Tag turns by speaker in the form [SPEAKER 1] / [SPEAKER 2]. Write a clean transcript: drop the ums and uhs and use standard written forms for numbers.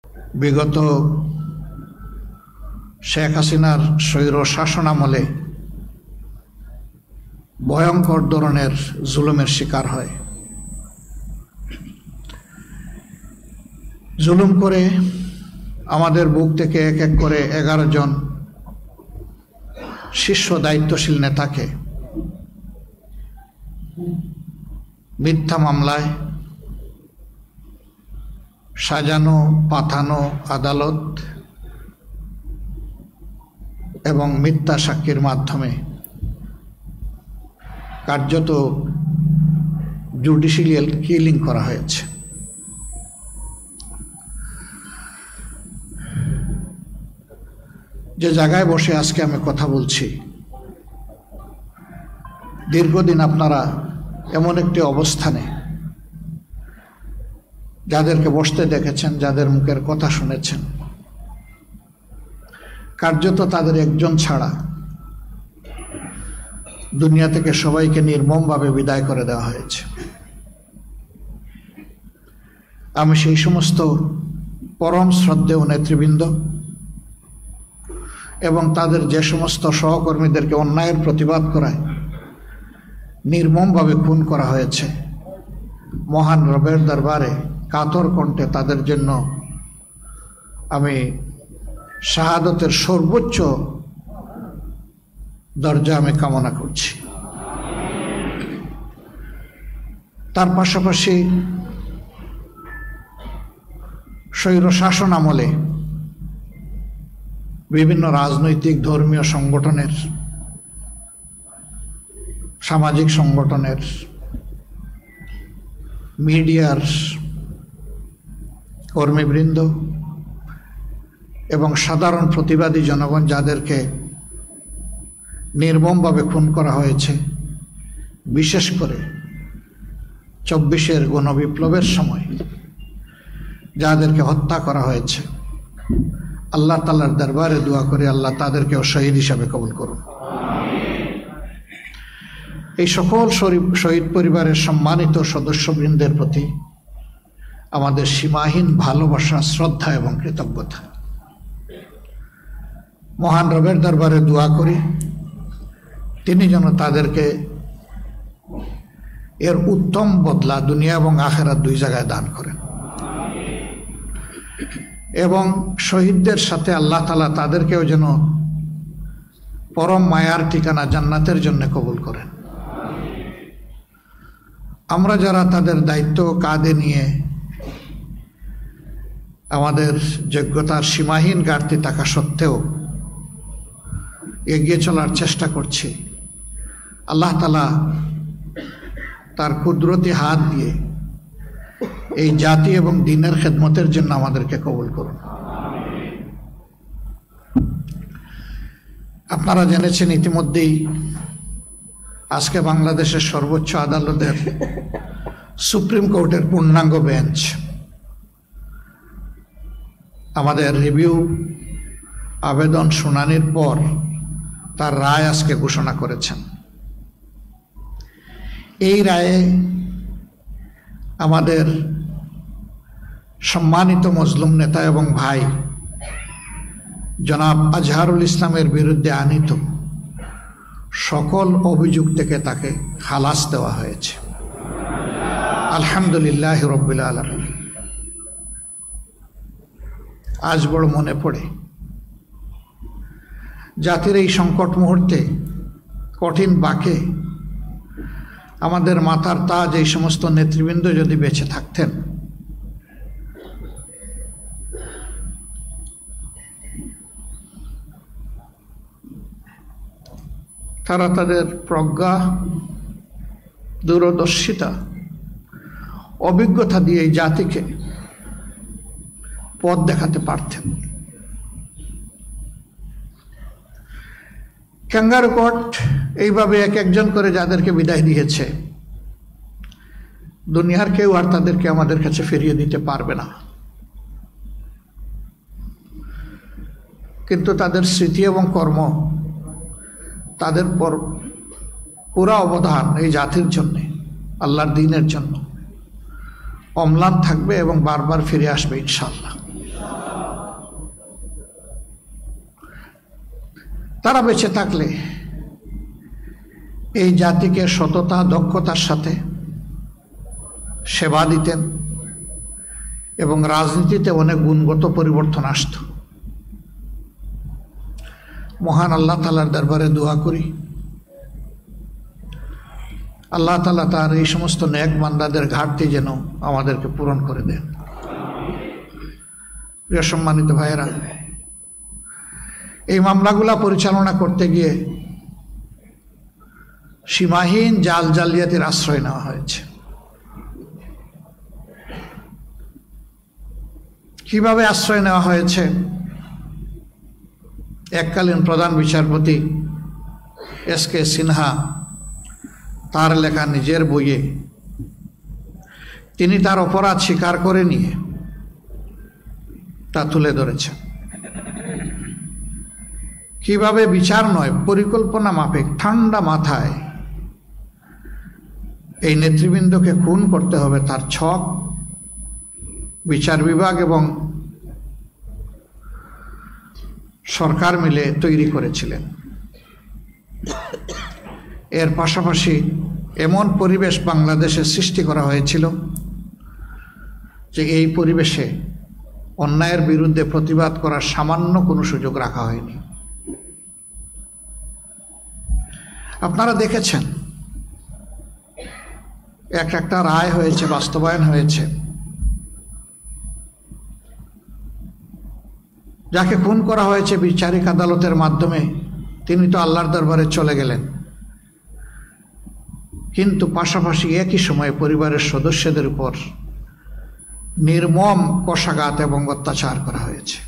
[SPEAKER 1] বিগত শেখ হাসিনার স্বৈর শাসনামলে ভয়ঙ্কর ধরনের জুলুমের শিকার হয়। জুলুম করে আমাদের বুক থেকে এক এক করে 11 জন শীর্ষ দায়িত্বশীল নেতাকে মিথ্যা মামলায় সাজানো পাঠানো আদালত এবং মিথ্যা সাক্ষীর মাধ্যমে কার্যত জুডিশিয়াল কিলিং করা হয়েছে। যে জায়গায় বসে আজকে আমি কথা বলছি, দীর্ঘদিন আপনারা এমন একটি অবস্থানে যাদেরকে বসতে দেখেছেন, যাদের মুখের কথা শুনেছেন, কার্যত তাদের একজন ছাড়া দুনিয়া থেকে সবাইকে নির্মমভাবে বিদায় করে দেওয়া হয়েছে। আমি সেই সমস্ত পরম শ্রদ্ধেয় নেতৃবৃন্দ এবং তাদের যে সমস্ত সহকর্মীদেরকে অন্যায়ের প্রতিবাদ করায় নির্মমভাবে খুন করা হয়েছে, মহান রবের দরবারে কাতর কণ্ঠে তাদের জন্য আমি শাহাদতের সর্বোচ্চ দরজা আমি কামনা করছি। তার পাশাপাশি স্বৈর শাসন আমলে বিভিন্ন রাজনৈতিক ধর্মীয় সংগঠনের, সামাজিক সংগঠনের, মিডিয়ার কর্মীবৃন্দ এবং সাধারণ প্রতিবাদী জনগণ যাদেরকে নির্মমভাবে খুন করা হয়েছে, বিশেষ করে 24-এর গণবিপ্লবের সময় যাদেরকে হত্যা করা হয়েছে, আল্লাহ তাআলার দরবারে দোয়া করে আল্লাহ তাদেরকেও শহীদ হিসাবে কবুল করুন। এই সকল শহীদ পরিবারের সম্মানিত সদস্যবৃন্দের প্রতি আমাদের সীমাহীন ভালোবাসা, শ্রদ্ধা এবং কৃতজ্ঞতা। মহান রবের দরবারে দোয়া করি তিনি যেন তাদেরকে এর উত্তম বদলা দুনিয়া এবং আখিরাত দুই জায়গায় দান করেন এবং শহীদদের সাথে আল্লাহ তাআলা তাদেরকেও যেন পরম মায়ার ঠিকানা জান্নাতের জন্য কবুল করেন। আমরা যারা তাদের দায়িত্ব কাঁধে নিয়ে আমাদের যোগ্যতার সীমাহীন ঘাটতি থাকা সত্ত্বেও এগিয়ে চলার চেষ্টা করছি, আল্লাহ তাআলা তার কুদরতি হাত দিয়ে এই জাতি এবং দ্বীনের খেদমতের জন্য আমাদেরকে কবুল করুন। আপনারা জেনেছেন ইতিমধ্যেই আজকে বাংলাদেশের সর্বোচ্চ আদালতের সুপ্রিম কোর্টের পূর্ণাঙ্গ বেঞ্চ আমাদের রিভিউ আবেদন শুনানির পর তার রায় আজকে ঘোষণা করেছেন। এই রায়ে আমাদের সম্মানিত মজলুম নেতা এবং ভাই জনাব আজহারুল ইসলামের বিরুদ্ধে আনীত সকল অভিযোগ থেকে তাকে খালাস দেওয়া হয়েছে। আলহামদুলিল্লাহ রাব্বিল আলামিন। আজ বড় মনে পড়ে জাতির এই সংকট মুহূর্তে, কঠিন বাঁকে আমাদের মাথার তাজ এই সমস্ত নেতৃবৃন্দ যদি বেঁচে থাকতেন, তারা তাদের প্রজ্ঞা, দূরদর্শিতা, অভিজ্ঞতা দিয়ে এই জাতিকে পথ দেখাতে পারতেন। ক্যাঙ্গারু কোর্ট এইভাবে এক একজন করে যাদেরকে বিদায় দিয়েছে, দুনিয়ার কেউ আর তাদেরকে আমাদের কাছে ফিরিয়ে দিতে পারবে না। কিন্তু তাদের স্মৃতি এবং কর্ম, তাদের পুরা অবদান এই জাতির জন্যে, আল্লাহর দ্বীনের জন্য অম্লান থাকবে এবং বারবার ফিরে আসবে ইনশাআল্লাহ। তারা বেঁচে থাকলে এই জাতিকে সততা দক্ষতার সাথে সেবা দিতেন এবং রাজনীতিতে অনেক গুণগত পরিবর্তন আসত। মহান আল্লাহ তাআলার দরবারে দোয়া করি, আল্লাহ তাআলা তার এই সমস্ত নেক বান্দাদের ঘাটতি যেন আমাদেরকে পূরণ করে দেন। প্রিয় সম্মানিত ভাইয়েরা, এই মামলাগুলা পরিচালনা করতে গিয়ে সীমাহীন জাল জালিয়াতির আশ্রয় নেওয়া হয়েছে। কিভাবে আশ্রয় নেওয়া হয়েছে? এককালীন প্রধান বিচারপতি এস.কে. সিনহা তার লেখা নিজের বইয়ে তিনি তার অপরাধ স্বীকার করে নিয়ে তা তুলে ধরেছেন। কিভাবে বিচার নয়, পরিকল্পনা মাফিক ঠান্ডা মাথায় এই নেতৃবৃন্দকে খুন করতে হবে তার ছক বিচার বিভাগ এবং সরকার মিলে তৈরি করেছিলেন। এর পাশাপাশি এমন পরিবেশ বাংলাদেশে সৃষ্টি করা হয়েছিল যে এই পরিবেশে অন্যায়ের বিরুদ্ধে প্রতিবাদ করার সামান্য কোনো সুযোগ রাখা হয়নি। আপনারা দেখেছেন একটা রায় হয়েছে, বাস্তবায়ন হয়েছে। যাকে খুন করা হয়েছে বিচারিক আদালতের মাধ্যমে তিনি তো আল্লাহর দরবারে চলে গেলেন, কিন্তু পাশাপাশি একই সময়ে পরিবারের সদস্যদের উপর নির্মম কষাঘাত এবং অত্যাচার করা হয়েছে।